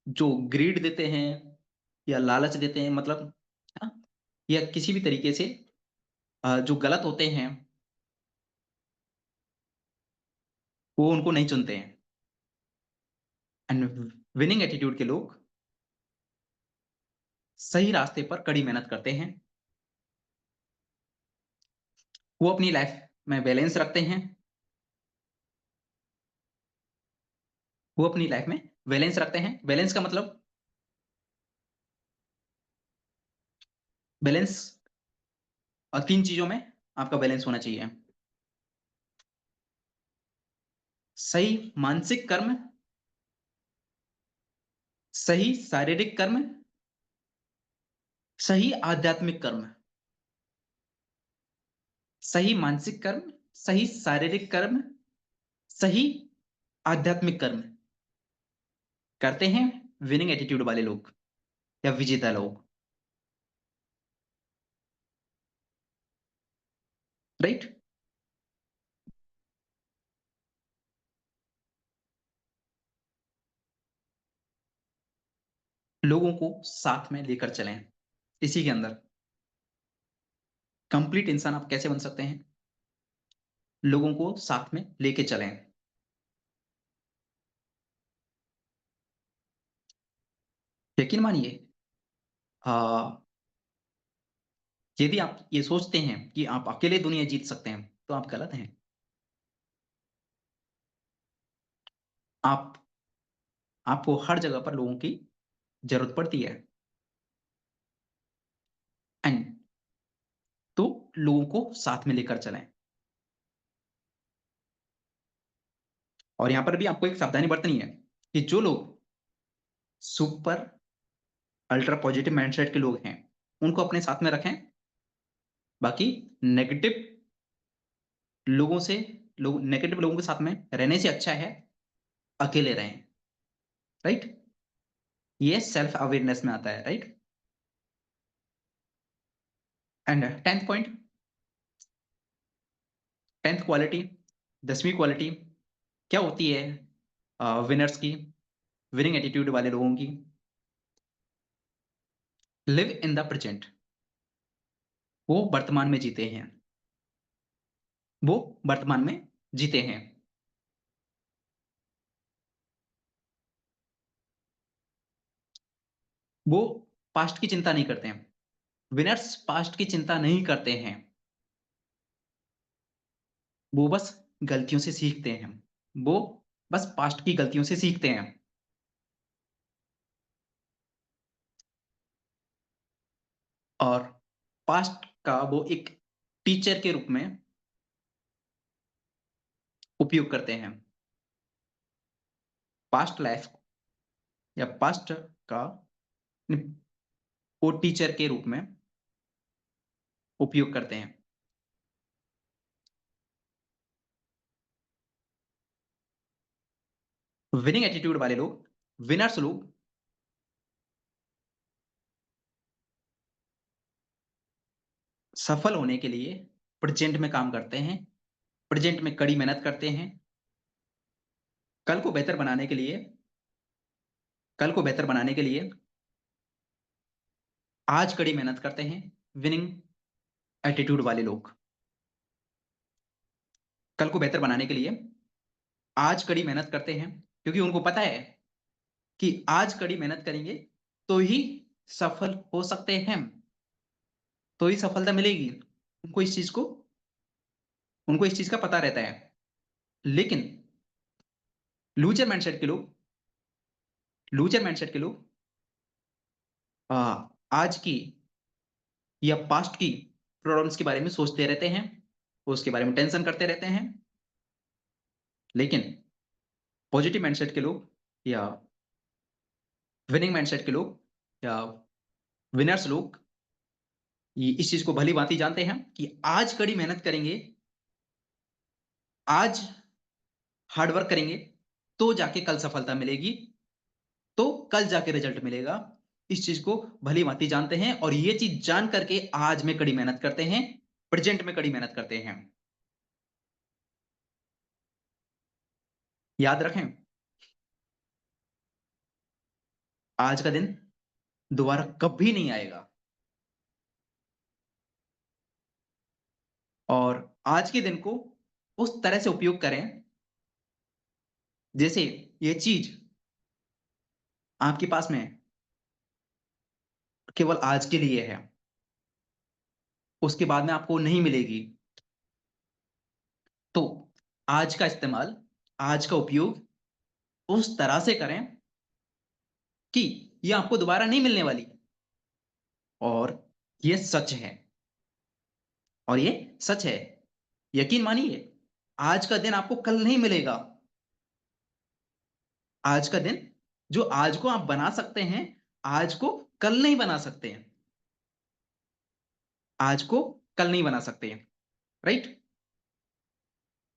जो ग्रीड देते हैं, या लालच देते हैं, मतलब हाँ, या किसी भी तरीके से जो गलत होते हैं, वो उनको नहीं चुनते हैं। एंड विनिंग एटीट्यूड के लोग सही रास्ते पर कड़ी मेहनत करते हैं, वो अपनी लाइफ में बैलेंस रखते हैं, वो अपनी लाइफ में बैलेंस रखते हैं। बैलेंस का मतलब, बैलेंस तीन चीजों में आपका बैलेंस होना चाहिए। सही मानसिक कर्म, सही शारीरिक कर्म, सही आध्यात्मिक कर्म। सही मानसिक कर्म, सही शारीरिक कर्म, सही आध्यात्मिक कर्म करते हैं विनिंग एटीट्यूड वाले लोग, या विजेता लोग, राइट? लोगों को साथ में लेकर चलें इसी के अंदर। कंप्लीट इंसान आप कैसे बन सकते हैं? लोगों को साथ में लेके चलें। यकीन मानिए, यदि आप ये सोचते हैं कि आप अकेले दुनिया जीत सकते हैं, तो आप गलत हैं। आप आपको हर जगह पर लोगों की जरूरत पड़ती है, एंड तो लोगों को साथ में लेकर चलें। और यहां पर भी आपको एक सावधानी बरतनी है कि जो लोग सुपर अल्ट्रा पॉजिटिव माइंडसेट के लोग हैं, उनको अपने साथ में रखें। बाकी नेगेटिव लोगों से, लोग नेगेटिव लोगों के साथ में रहने से अच्छा है अकेले रहें, राइट? ये सेल्फ अवेयरनेस में आता है, right? And 10th point, 10th quality, 10वीं क्वालिटी क्या होती है विनर्स की, विनिंग एटीट्यूड वाले लोगों की? Live in the present. वो वर्तमान में जीते हैं। वो वर्तमान में जीते हैं। वो पास्ट की चिंता नहीं करते हैं। विनर्स पास्ट की चिंता नहीं करते हैं। वो बस गलतियों से सीखते हैं। वो बस पास्ट की गलतियों से सीखते हैं। और पास्ट का वो एक टीचर के रूप में उपयोग करते हैं। पास्ट लाइफ या पास्ट का वो टीचर के रूप में उपयोग करते हैं। विनिंग एटीट्यूड वाले लोग, विनर्स लोग, सफल होने के लिए प्रेजेंट में काम करते हैं, प्रेजेंट में कड़ी मेहनत करते हैं। कल को बेहतर बनाने के लिए, कल को बेहतर बनाने के लिए आज कड़ी मेहनत करते हैं विनिंग एटीट्यूड वाले लोग। कल को बेहतर बनाने के लिए आज कड़ी मेहनत करते हैं, क्योंकि उनको पता है कि आज कड़ी मेहनत करेंगे तो ही सफल हो सकते हैं, तो ही सफलता मिलेगी। उनको इस चीज को, उनको इस चीज का पता रहता है। लेकिन लूजर माइंडसेट के लोग, लूजर माइंडसेट के लोग आज की या पास्ट की प्रॉब्लम्स के बारे में सोचते रहते हैं, उसके बारे में टेंशन करते रहते हैं। लेकिन पॉजिटिव माइंडसेट के लोग या विनिंग माइंडसेट के लोग या विनर्स लोग ये इस चीज को भली भांति जानते हैं कि आज कड़ी मेहनत करेंगे, आज हार्ड वर्क करेंगे तो जाके कल सफलता मिलेगी, तो कल जाके रिजल्ट मिलेगा। इस चीज को भली भांति जानते हैं और ये चीज जान करके आज में कड़ी मेहनत करते हैं, प्रेजेंट में कड़ी मेहनत करते हैं। याद रखें, आज का दिन दोबारा कभी नहीं आएगा। और आज के दिन को उस तरह से उपयोग करें जैसे ये चीज आपके पास में केवल आज के लिए है, उसके बाद में आपको नहीं मिलेगी। तो आज का इस्तेमाल, आज का उपयोग उस तरह से करें कि ये आपको दोबारा नहीं मिलने वाली। और ये सच है, और ये सच है, यकीन मानिए। आज का दिन आपको कल नहीं मिलेगा। आज का दिन, जो आज को आप बना सकते हैं, आज को कल नहीं बना सकते हैं। आज को कल नहीं बना सकते हैं, राइट?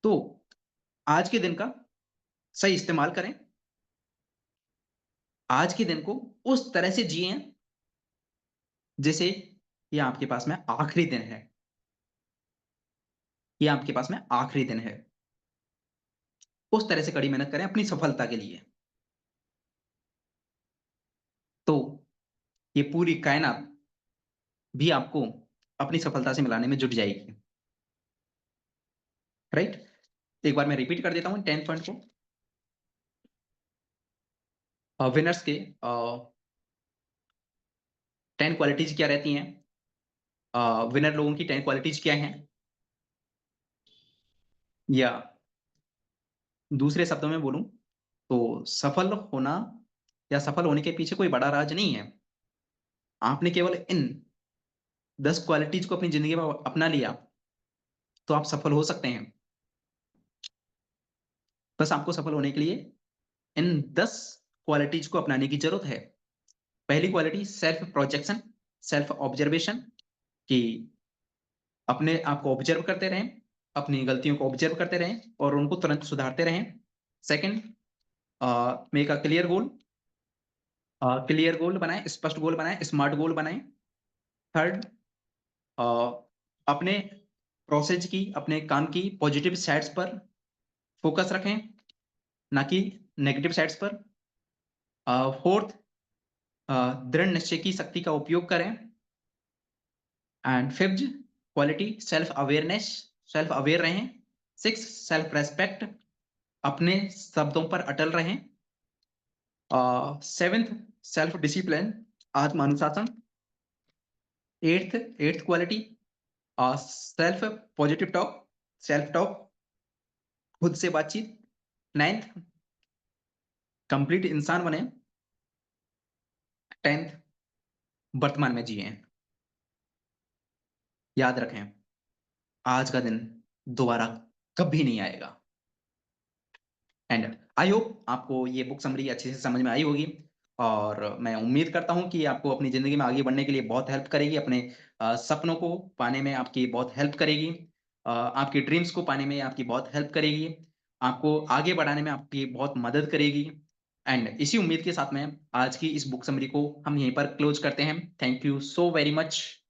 तो आज के दिन का सही इस्तेमाल करें। आज के दिन को उस तरह से जिए जैसे ये आपके पास में आखिरी दिन है, ये आपके पास में आखिरी दिन है। उस तरह से कड़ी मेहनत करें अपनी सफलता के लिए। तो ये पूरी कायनात भी आपको अपनी सफलता से मिलाने में जुट जाएगी, राइट? एक बार मैं रिपीट कर देता हूं 10 पॉइंट को। विनर्स के 10 क्वालिटीज क्या रहती हैं? विनर लोगों की 10 क्वालिटीज क्या हैं? या दूसरे शब्दों में बोलूं तो सफल होना या सफल होने के पीछे कोई बड़ा राज नहीं है। आपने केवल इन 10 क्वालिटीज को अपनी जिंदगी में अपना लिया तो आप सफल हो सकते हैं। बस आपको सफल होने के लिए इन 10 क्वालिटीज को अपनाने की जरूरत है। पहली quality self projection, self observation, कि अपने आप को ऑब्जर्व करते रहें, अपनी गलतियों को ऑब्जर्व करते रहें और उनको तुरंत सुधारते रहें। Second, make a clear goal, clear goal बनाएँ, स्पष्ट गोल बनाएँ, स्मार्ट गोल बनाएँ। थर्ड, अ, अपने प्रोसेस की, अपने काम की पॉजिटिव साइड्स पर फ़ोकस रखें, ना कि नेगेटिव साइड्स पर। फोर्थ, दृढ़ निश्चय की शक्ति का उपयोग करें। And fifth quality self aware रहें। सिक्स, सेल्फ रेस्पेक्ट, अपने शब्दों पर अटल रहें। सेवेंथ, सेल्फ डिसिप्लिन, आत्मानुशासन। Eighth quality, self positive talk, self talk, खुद से बातचीत। नाइन्थ, कंप्लीट इंसान बने। टेंथ, वर्तमान में जिए। याद रखें, आज का दिन दोबारा कभी नहीं आएगा। एंड आई होप आपको ये बुक समरी अच्छे से समझ में आई होगी, और मैं उम्मीद करता हूँ कि आपको अपनी ज़िंदगी में आगे बढ़ने के लिए बहुत हेल्प करेगी, अपने सपनों को पाने में आपकी बहुत हेल्प करेगी, आपके ड्रीम्स को पाने में आपकी बहुत हेल्प करेगी, आपको आगे बढ़ाने में आपकी बहुत मदद करेगी। एंड इसी उम्मीद के साथ में आज की इस बुक समरी को हम यहीं पर क्लोज़ करते हैं। Thank you so very much.